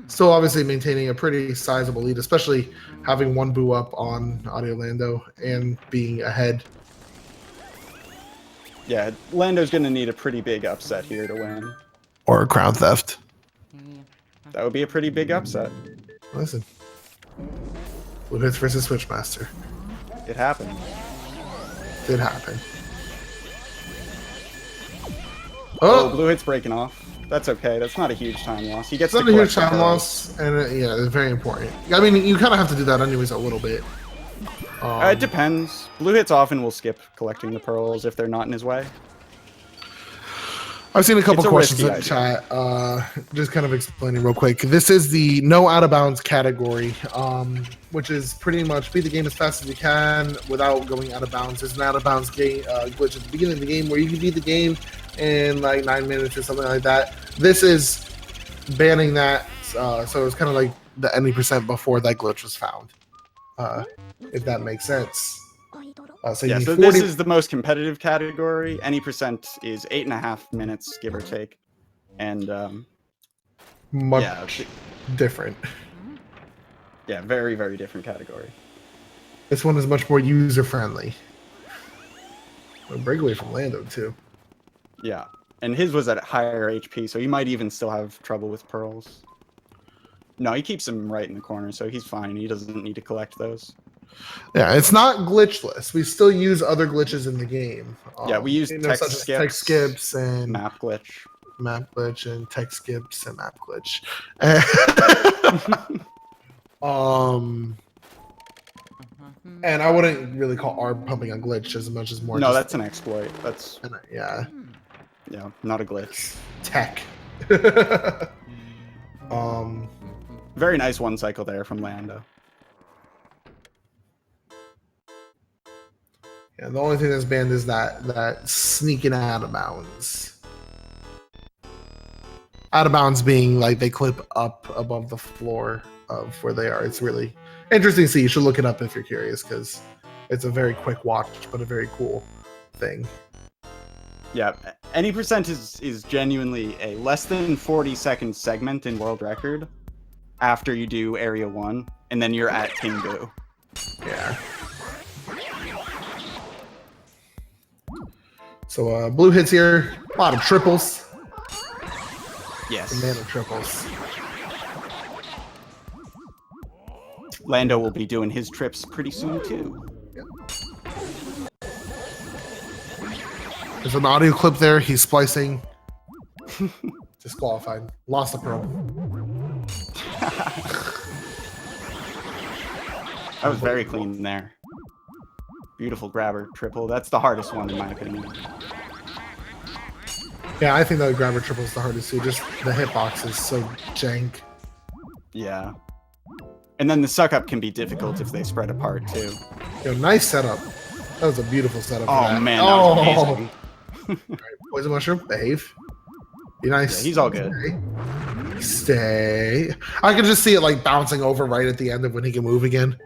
Still obviously maintaining a pretty sizable lead, especially having one boo up on AudioLando and being ahead. Yeah, Lando's going to need a pretty big upset here to win. Or a crown theft. That would be a pretty big upset. Listen. Bluehits versus Switchmaster. It happened. Did happen. Oh, Bluehits breaking off. That's okay. That's not a huge time loss. He gets it's not a huge time loss, and yeah, it's very important. I mean, you kind of have to do that anyways a little bit. It depends. Bluehits often will skip collecting the pearls if they're not in his way. I've seen a couple questions in the chat. Just kind of explaining real quick. This is the no out of bounds category, which is pretty much beat the game as fast as you can without going out of bounds. There's an out of bounds game glitch at the beginning of the game where you can beat the game in like 9 minutes or something like that. This is banning that, so it's kind of like the any percent before that glitch was found. If that makes sense. So yeah, so this is the most competitive category. Any percent is 8.5 minutes, give or take. And much different. Yeah, very, very different category. This one is much more user-friendly. A breakaway from Lando, too. Yeah, and his was at higher HP, so he might even still have trouble with pearls. No, he keeps them right in the corner, so he's fine. He doesn't need to collect those. Yeah, it's not glitchless. We still use other glitches in the game. Yeah, we use text skips and map glitch. Map glitch and text skips and map glitch. And I wouldn't really call ARB pumping a glitch as much as more. No, that's an exploit. That's yeah, not a glitch. Tech. Very nice one cycle there from Lando. Yeah, the only thing that's banned is that sneaking out of bounds. Out of bounds being like they clip up above the floor of where they are. It's really interesting to see. You should look it up if you're curious, because it's a very quick watch, but a very cool thing. Yeah, any percent is genuinely a less than 40-second segment in world record after you do Area 1, and then you're at King Boo. Yeah. So Bluehits here, a lot of triples. Yes. A man of triples. Lando will be doing his trips pretty soon too. Yep. There's an audio clip there. He's splicing. Disqualified. Lost the pearl. That was very clean there. Beautiful grabber triple. That's the hardest one in my opinion. Yeah, I think that grabber triple is the hardest too. Just the hitbox is so jank. Yeah. And then the suck up can be difficult if they spread apart too. Yo, nice setup. That was a beautiful setup. Oh man, that was amazing. Right, poison mushroom, behave. Be nice. Yeah, he's all good. Stay. I can just see it like bouncing over right at the end of when he can move again.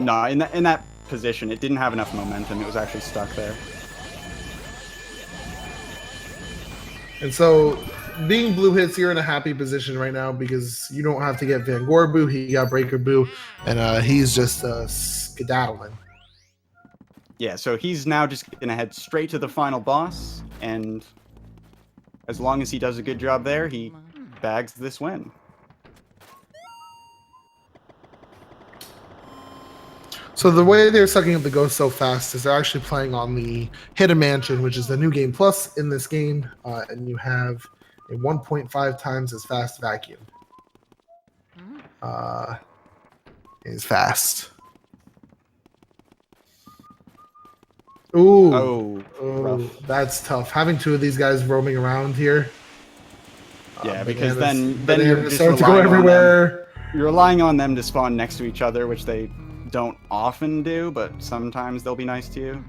No, in that position, it didn't have enough momentum. It was actually stuck there. And so, being Bluehits, you're in a happy position right now because you don't have to get Van Gore Boo. He got Breaker Boo, and he's just skedaddling. Yeah, so he's now just going to head straight to the final boss. and as long as he does a good job there, he bags this win. So the way they're sucking up the ghost so fast is they're actually playing on the Hidden Mansion, which is the new game plus in this game, and you have a 1.5 times as fast vacuum. Is fast. Ooh, Oh, rough. That's tough. Having two of these guys roaming around here. Yeah, because then bananas you're just start to go relying on them. everywhere. You're relying on them to spawn next to each other, which they don't often do, but sometimes they'll be nice to you.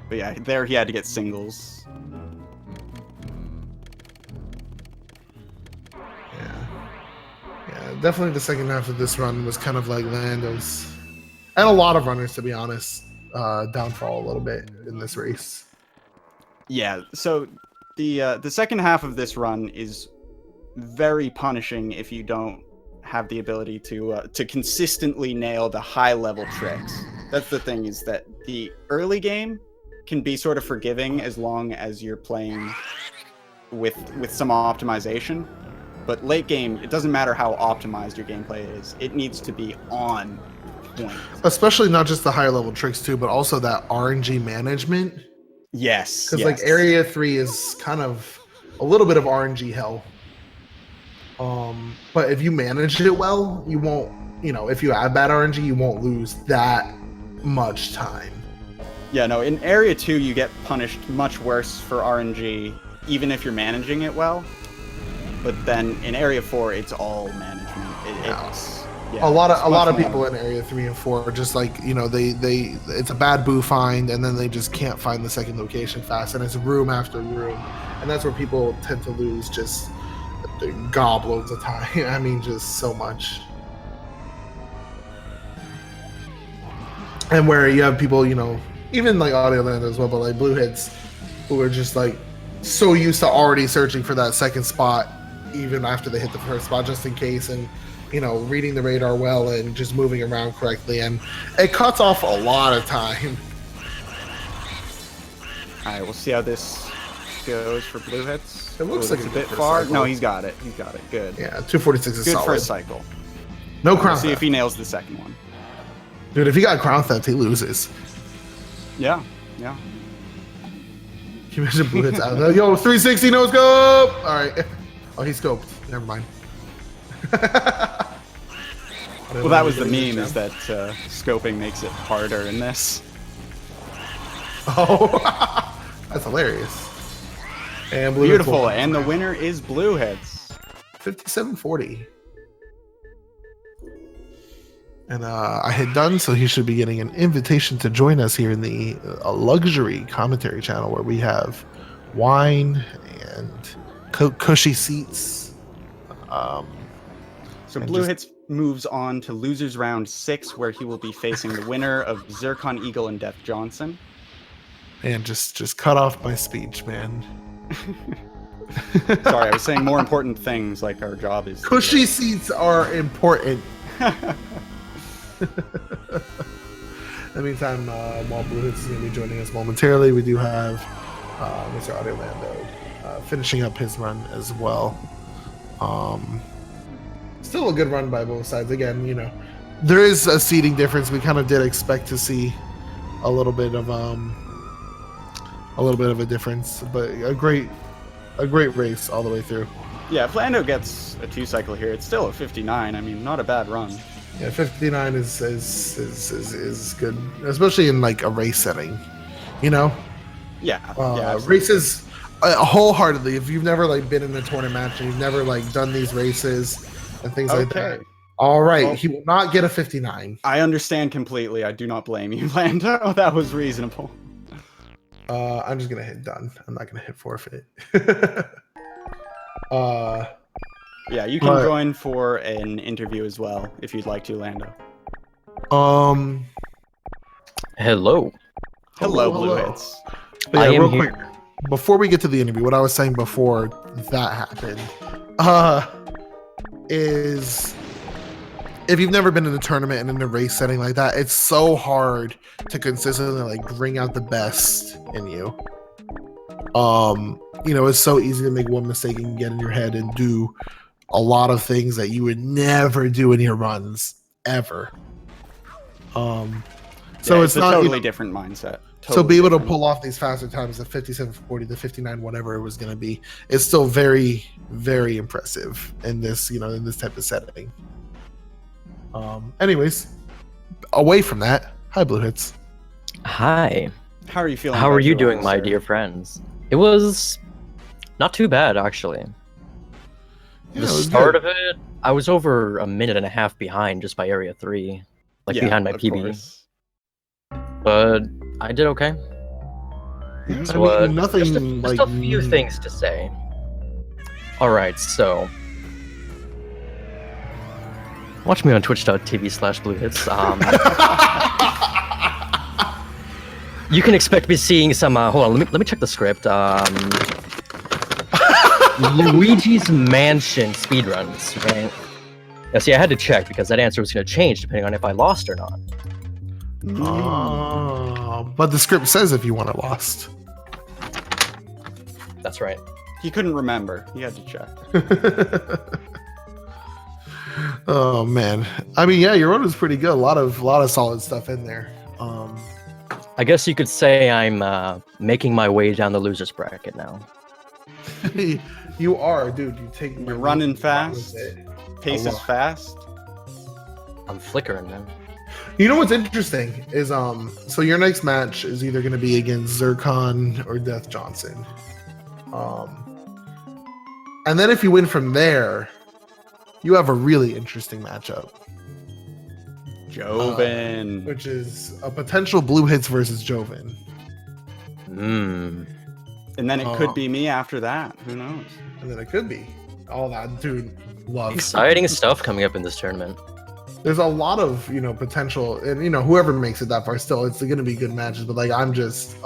But yeah, there he had to get singles. Yeah, definitely the second half of this run was kind of like Lando's, and a lot of runners, to be honest, downfall a little bit in this race. Yeah, so the second half of this run is very punishing if you don't have the ability to consistently nail the high level tricks. That's the thing, is that the early game can be sort of forgiving as long as you're playing with some optimization. But late game, it doesn't matter how optimized your gameplay is. It needs to be on point. Especially not just the higher level tricks too, but also that RNG management. Yes. Because like Area 3 is kind of a little bit of RNG hell. But if you manage it well, you won't, if you add bad RNG, you won't lose that much time. Yeah, no, in Area 2, you get punished much worse for RNG, even if you're managing it well. But then in Area 4, it's all management. A lot of people in Area 3 and 4 are just like, it's a bad boo find, and then they just can't find the second location fast, and it's room after room. And that's where people tend to lose just gobloads of time. I mean, just so much. And where you have people, even like AudioLando as well, but like Bluehits, who are just like so used to already searching for that second spot, even after they hit the first spot, just in case, and reading the radar well and just moving around correctly, and it cuts off a lot of time. All right, we'll see how this goes for Bluehits. It looks like it's a bit far. No, he's got it. He's got it. Good. Yeah, 246 is good solid. first cycle. No crown theft. See if he nails the second one. Dude, if he got crown theft, he loses. Yeah. Can you imagine Bluehits out there? Yo, 360 no scope. All right. Oh, he scoped. Never mind. Well, that was the meme, is that scoping makes it harder in this. Oh, that's hilarious. And beautiful, and the winner is Bluehits. 5740. And I hit done, so he should be getting an invitation to join us here in the luxury commentary channel, where we have wine and cushy seats. So Bluehits moves on to losers round 6, where he will be facing the winner of Zircon Eagle and Death Johnson. And just cut off my speech, man. Sorry, I was saying more important things, like our job is... Cushy seats are important. In the meantime, while Bluehits is going to be joining us momentarily, we do have Mr. AudioLando finishing up his run as well. Still a good run by both sides. Again, there is a seating difference. We kind of did expect to see a little bit of a difference, but a great race all the way through. Yeah, if Lando gets a 2 cycle here, it's still a 59. I mean, not a bad run. Yeah, 59 is good, especially in like a race setting, Yeah. Races wholeheartedly. If you've never like been in a tournament match and you've never like done these races and things like that, all right, well, he will not get a 59. I understand completely. I do not blame you, Lando. That was reasonable. I'm just gonna hit done. I'm not gonna hit forfeit. Yeah, you can join for an interview as well if you'd like to, Lando. Hello, Bluehits. Yeah, real quick, before we get to the interview, what I was saying before that happened, is if you've never been in a tournament and in a race setting like that, it's so hard to consistently like bring out the best in you. It's so easy to make one mistake and get in your head and do a lot of things that you would never do in your runs ever. So it's a not totally different mindset. So be able to different. pull off these faster times, the 57:40, the 59, whatever it was going to be, it's still very, very impressive in this, in this type of setting. Anyways, away from that, hi Bluehits. Hi. How are you feeling? How about are you your doing, runs, my sir? dear friends? It was not too bad, actually. Yeah, The it was start good. of it, I was over a minute and a half behind just by area 3, behind my of PB. course. But I did okay. Yeah, So, I mean, nothing just a few things to say. All right, so watch me on twitch.tv/bluehits. You can expect me seeing some. Hold on, let me check the script. Luigi's Mansion speedruns, right? Now, see, I had to check because that answer was going to change depending on if I lost or not. But the script says if you want it lost. That's right. He couldn't remember. He had to check. Oh man, I mean, yeah, your run was pretty good. A lot of solid stuff in there. I guess you could say I'm making my way down the losers bracket now. You are, dude. You're running fast. Pace is fast. I'm flickering, man. You know what's interesting is so your next match is either going to be against Zircon or Death Johnson. And then if you win from there, you have a really interesting matchup. Joven. Which is a potential Bluehits versus Joven. Hmm. And then it could be me after that. Who knows? And then it could be. All that dude loves. Exciting stuff coming up in this tournament. There's a lot of, potential, and whoever makes it that far, still, it's going to be good matches. But I'm just,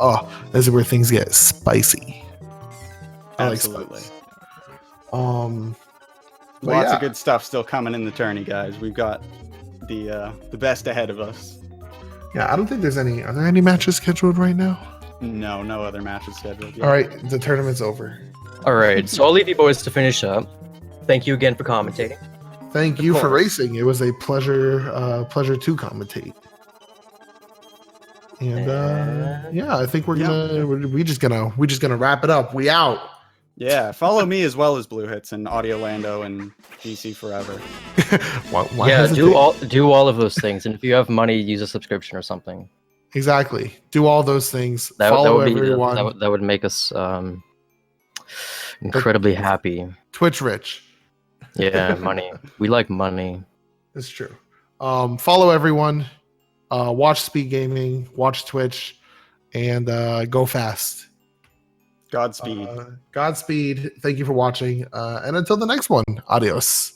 this is where things get spicy. I like Absolutely. spice. Lots of good stuff still coming in the tourney, guys. We've got the best ahead of us. Yeah, I don't think there's any. Are there any matches scheduled right now? No other matches scheduled yet. All right, the tournament's over. All right, so I'll leave you boys to finish up. Thank you again for commentating. Thank you for racing. It was a pleasure to commentate. And yeah, I think we're just gonna wrap it up. We out. Yeah, follow me as well as Bluehits and AudioLando and DC Forever. Why Yeah, hesitate? do all of those things, and if you have money, use a subscription or something. Exactly. Do all those things. That Follow would be everyone. that would make us incredibly happy. Twitch rich. Yeah, money. We like money. It's true. Follow everyone. Watch SpeedGaming. Watch Twitch, and go fast. Godspeed. Godspeed. Thank you for watching. And until the next one, adios.